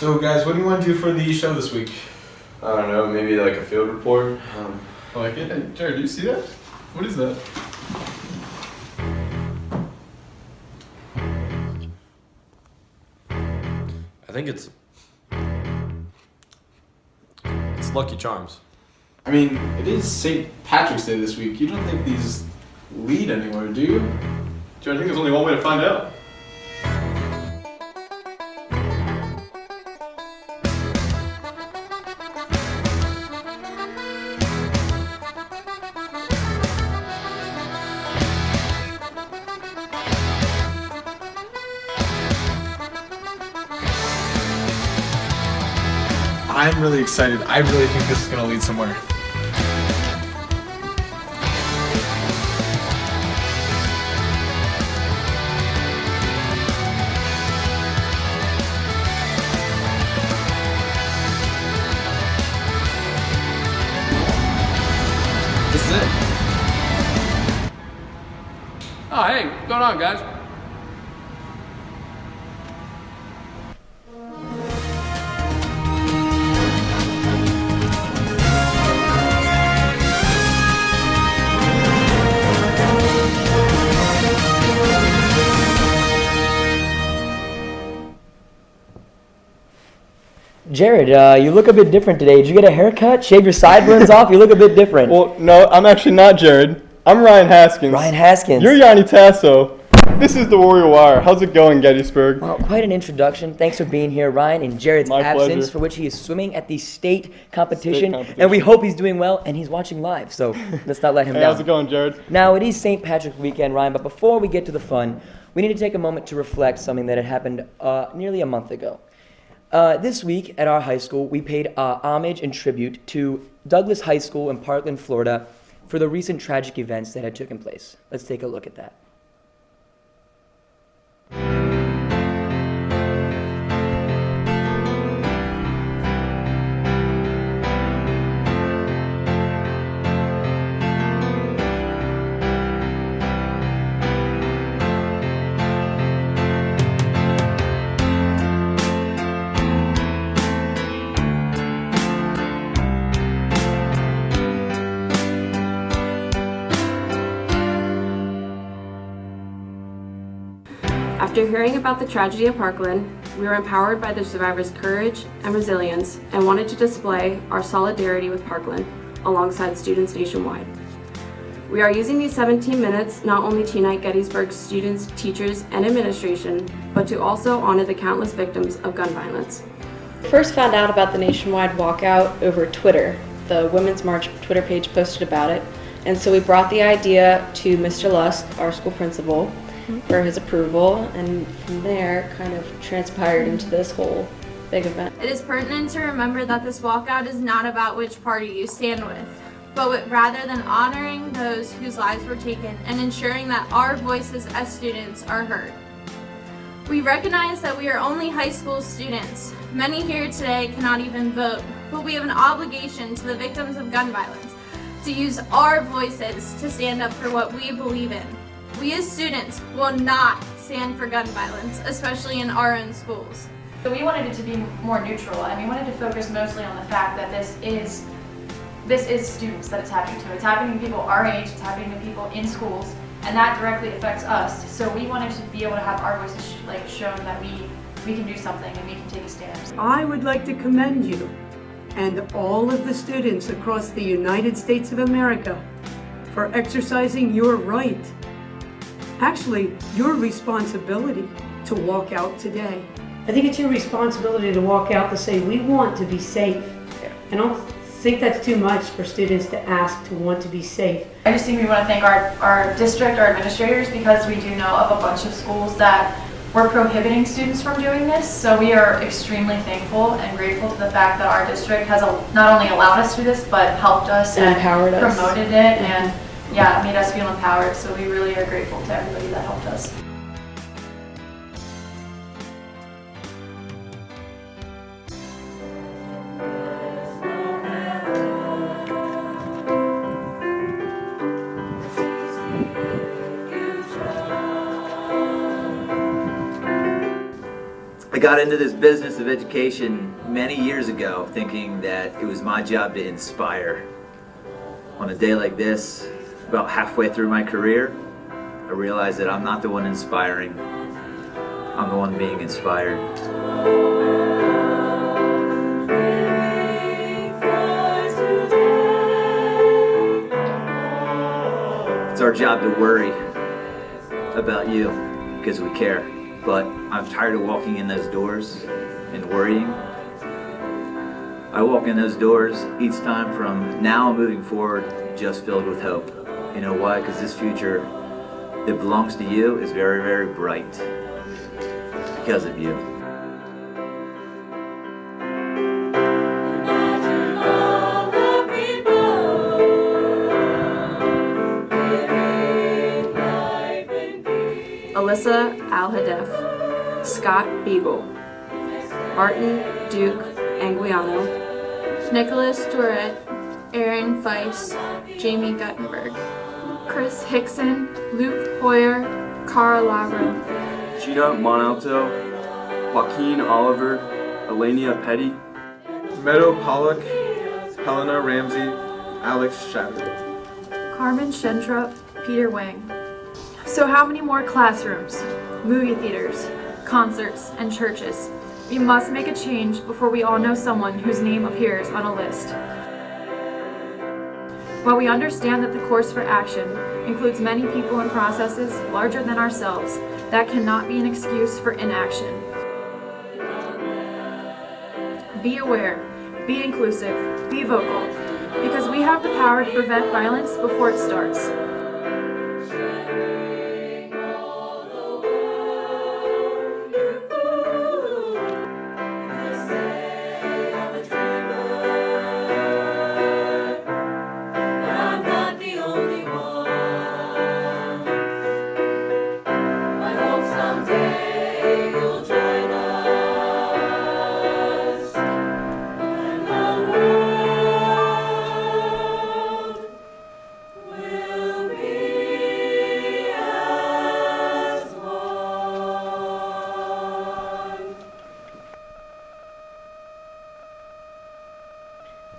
So guys, what do you want to do for the show this week? I don't know, maybe like a field report. I like it. Hey, Jared, do you see that? What is that? I think it's Lucky Charms. I mean, it is St. Patrick's Day this week. You don't think these lead anywhere, do you? Jared, I think there's only one way to find out. I'm really excited. I really think this is going to lead somewhere. This is it. Oh, hey, what's going on, guys? Jared, you look a bit different today. Did you get a haircut? Shave your sideburns off? You look a bit different. Well, no, I'm actually not Jared. I'm Ryan Haskins. Ryan Haskins. You're Yanni Tasso. This is the W.I.RE. How's it going, Gettysburg? Well, quite an introduction. Thanks for being here, Ryan, in Jared's My absence, pleasure. for which he is swimming at the state competition. And we hope he's doing well, and he's watching live, so let's not let him Hey, down. how's it going, Jared? Now, it is St. Patrick's weekend, Ryan, but before we get to the fun, we need to take a moment to reflect something that had happened nearly a month ago. This week at our high school, we paid homage and tribute to Douglas High School in Parkland, Florida, for the recent tragic events that had taken place. Let's take a look at that. After hearing about the tragedy of Parkland, we were empowered by the survivors' courage and resilience and wanted to display our solidarity with Parkland alongside students nationwide. We are using these 17 minutes not only to unite Gettysburg students, teachers, and administration, but to also honor the countless victims of gun violence. First found out about the nationwide walkout over Twitter. The Women's March Twitter page posted about it, and so we brought the idea to Mr. Lusk, our school principal, for his approval, and from there kind of transpired into this whole big event. It is pertinent to remember that this walkout is not about which party you stand with, but rather than honoring those whose lives were taken and ensuring that our voices as students are heard. We recognize that we are only high school students. Many here today cannot even vote, but we have an obligation to the victims of gun violence to use our voices to stand up for what we believe in. We as students will not stand for gun violence, especially in our own schools. So we wanted it to be more neutral, and we wanted to focus mostly on the fact that this is students that it's happening to. It's happening to people our age, it's happening to people in schools, and that directly affects us. So we wanted to be able to have our voices shown that we can do something and we can take a stand. I would like to commend you and all of the students across the United States of America for exercising your right, actually your responsibility, to walk out today. I think it's your responsibility to walk out to say we want to be safe. I don't think that's too much for students to ask to want to be safe. I just think we want to thank our district, our administrators, because we do know of a bunch of schools that were prohibiting students from doing this. So we are extremely thankful and grateful to the fact that our district has not only allowed us to do this, but helped us and empowered us, promoted it, and yeah, made us feel empowered. So we really are grateful to everybody that helped us. I got into this business of education many years ago thinking that it was my job to inspire. On a day like this, about halfway through my career, I realized that I'm not the one inspiring. I'm the one being inspired. It's our job to worry about you because we care. But I'm tired of walking in those doors and worrying. I walk in those doors each time from now moving forward just filled with hope. You know why? Because this future that belongs to you is very, very bright because of you. Alyssa Al-Hadef, Scott Beagle, Martin Duke Anguiano, Nicholas Tourette, Aaron Feiss, Jamie Guttenberg, Chris Hickson, Luke Hoyer, Cara Lavro, Gina Monalto, Joaquin Oliver, Elenia Petty, Meadow Pollock, Helena Ramsey, Alex Shatter, Carmen Shentrup, Peter Wang. So how many more classrooms, movie theaters, concerts, and churches? We must make a change before we all know someone whose name appears on a list. While we understand that the course for action includes many people and processes larger than ourselves, that cannot be an excuse for inaction. Be aware, be inclusive, be vocal, because we have the power to prevent violence before it starts.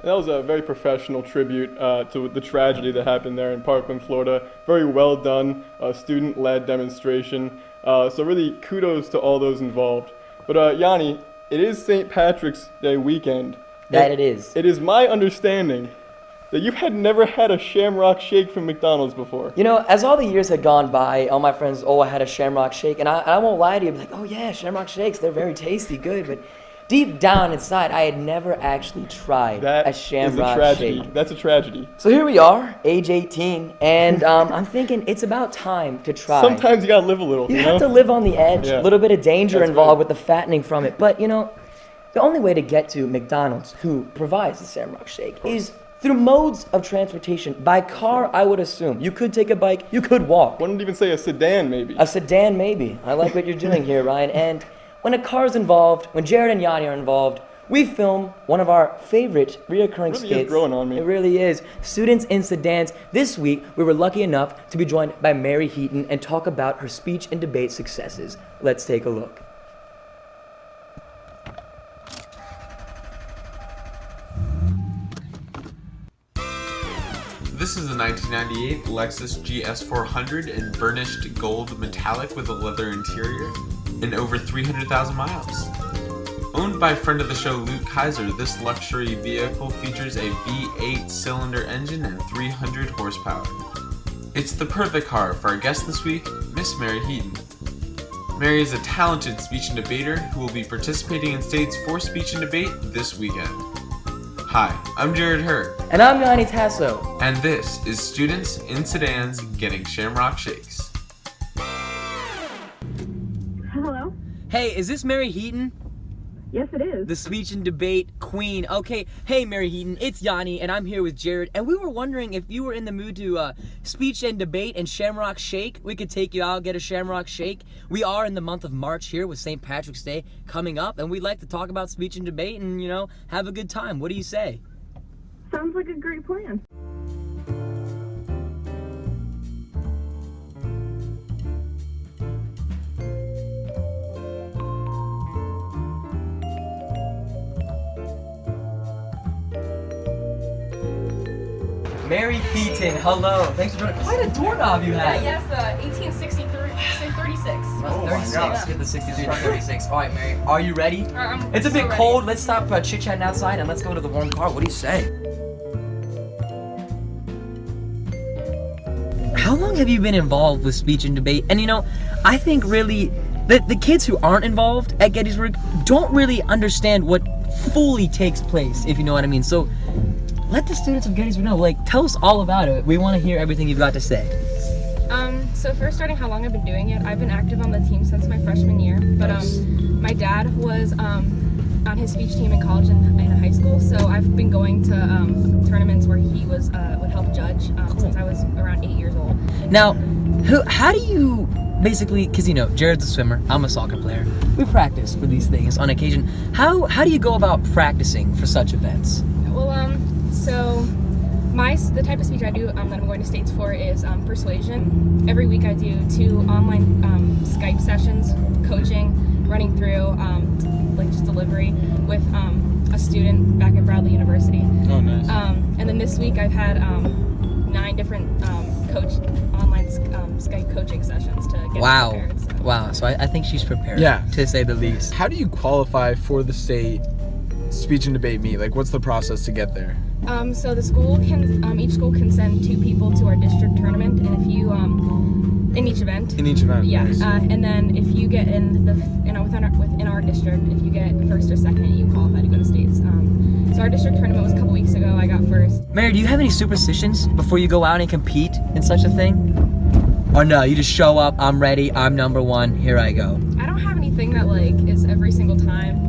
That was a very professional tribute to the tragedy that happened there in Parkland, Florida. Very well done, student-led demonstration. So really kudos to all those involved. But Yanni, it is St. Patrick's Day weekend. That it is. It is my understanding that you had never had a Shamrock Shake from McDonald's before. You know, as all the years had gone by, all my friends, I had a Shamrock Shake. And I won't lie to you, like, oh yeah, Shamrock Shakes, they're very tasty, good. But deep down inside, I had never actually tried a Shamrock Shake. That's a tragedy. So here we are, age 18, and I'm thinking it's about time to try. Sometimes you gotta live a little. You have to live on the edge. Yeah. A little bit of danger That's involved right. with the fattening from it. But you know, the only way to get to McDonald's, who provides the Shamrock Shake, is through modes of transportation. By car, I would assume. You could take a bike, you could walk. Wouldn't even say a sedan, maybe. A sedan, maybe. I like what you're doing here, Ryan. And when a car's involved, when Jared and Yanni are involved, we film one of our favorite reoccurring It really skits. is growing on me. It really is. Students in Sedans. This week, we were lucky enough to be joined by Mary Heaton and talk about her speech and debate successes. Let's take a look. This is a 1998 Lexus GS 400 in burnished gold metallic with a leather interior and over 300,000 miles. Owned by friend of the show Luke Kaiser, this luxury vehicle features a V8 cylinder engine and 300 horsepower. It's the perfect car for our guest this week, Miss Mary Heaton. Mary is a talented speech and debater who will be participating in states for speech and debate this weekend. Hi, I'm Jared Hurd. And I'm Yanni Tasso. And this is Students in Sedans Getting Shamrock Shakes. Hello? Hey, is this Mary Heaton? Yes, it is. The speech and debate queen. Okay, hey Mary Heaton, it's Yanni, and I'm here with Jared, and we were wondering if you were in the mood to speech and debate and Shamrock Shake. We could take you out, get a Shamrock Shake. We are in the month of March here with St. Patrick's Day coming up, and we'd like to talk about speech and debate and, you know, have a good time. What do you say? Sounds like a great plan. Mary Heaton, hello. Thanks for joining. Quite a doorknob you have. Yes, 1863, 36. Oh, 36. Get the 63 to 36. All right, Mary, are you ready? I'm It's a bit so ready. cold. Let's stop chit-chatting outside and let's go to the warm car. What do you say? How long have you been involved with speech and debate? And I think really the kids who aren't involved at Gettysburg don't really understand what fully takes place, if you know what I mean. So let the students of Gettysburg know, tell us all about it. We want to hear everything you've got to say. So first starting how long I've been doing it, I've been active on the team since my freshman year, but my dad was on his speech team in college and in high school, so I've been going to tournaments where he was would help judge since I was around 8 years old. Now, how do you basically, because Jared's a swimmer, I'm a soccer player, we practice for these things on occasion. How do you go about practicing for such events? Well, so the type of speech I do that I'm going to States for is persuasion. Every week I do 2 online Skype sessions, coaching, running through just delivery with a student back at Bradley University. Oh, nice. And then this week I've had 9 different online Skype coaching sessions to get prepared. So. Wow, so I think she's prepared, Yeah. to say the least. How do you qualify for the state speech and debate meet? What's the process to get there? So the school can, each school can send 2 people to our district tournament, and if you, in each event. In each event. Yeah, Nice. and then if you get within our district, if you get first or second, you qualify to go to states. So our district tournament was a couple weeks ago. I got first. Mary, do you have any superstitions before you go out and compete in such a thing? Or no, you just show up, I'm ready, I'm number 1, here I go. I don't have anything that is every single time.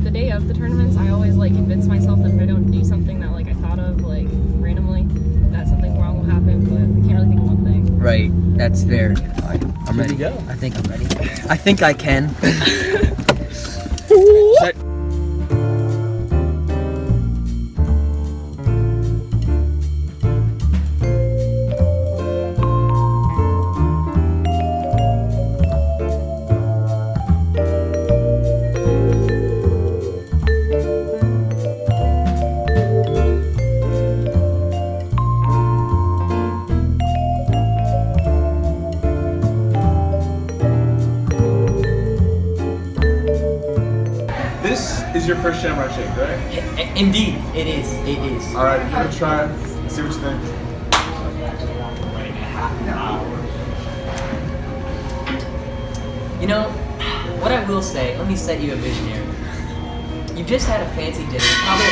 The day of the tournaments, I always convince myself that if I don't do something that I thought of randomly, that something wrong will happen. But I can't really think of one thing. Right, that's fair. All right, I'm ready. Go. I think I'm ready. I think I can. This is your first Shamrock shake, right? Indeed, it is. It is. All right, give it a try. See what you think. What I will say, let me set you a vision here. You've just had a fancy dinner, probably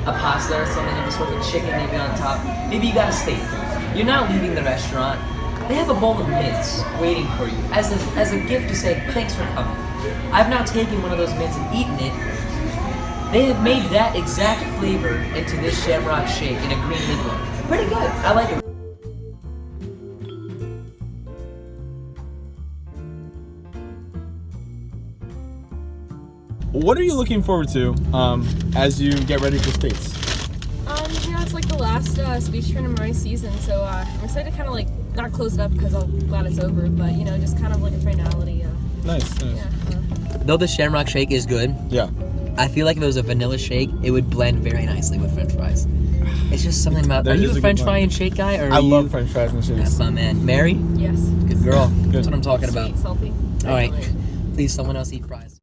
a pasta or something, and just with a chicken maybe on top. Maybe you got a steak. You're not leaving the restaurant. They have a bowl of mints waiting for you as a gift to say thanks for coming. I've now taken one of those mints and eaten it. They have made that exact flavor into this Shamrock shake in a green liquid. Pretty good. I like it. What are you looking forward to as you get ready for states? It's the last speech tournament of my season, so I'm excited to kind of not close it up because I'm glad it's over, but just kind of a finality. Nice. Yeah. Though the Shamrock shake is good, Yeah. I feel like if it was a vanilla shake, it would blend very nicely with French fries. It's just something about. That Are you is a a French good fry blend. and shake guy, or I are you? love French fries and shakes. That's my man, Mary. Yes. Good girl. Good. That's what I'm talking about. Sweet, salty. All right, please, someone else eat fries.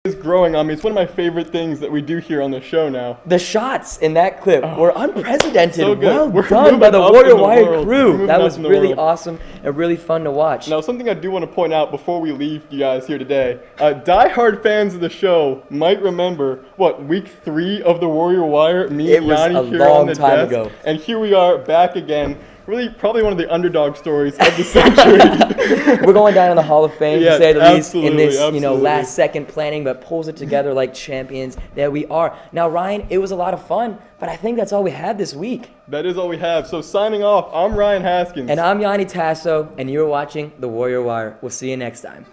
It's growing on me. It's one of my favorite things that we do here on the show now. The shots in that clip were unprecedented. So good. Well We're done by moving the up Warrior in the Wire world. We're crew. moving That up was in the really world. awesome and really fun to watch. Now, something I do want to point out before we leave you guys here today, die-hard fans of the show might remember, week 3 of the Warrior Wire, me and It was Yanni a here long on the time desk, ago. and here we are back again. Really, probably one of the underdog stories of the century. We're going down in the Hall of Fame, Yes, to say the least, in this, absolutely. last second planning, but pulls it together like champions that we are. Now, Ryan, it was a lot of fun, but I think that's all we have this week. That is all we have. So signing off, I'm Ryan Haskins. And I'm Yanni Tasso, and you're watching The Warrior Wire. We'll see you next time.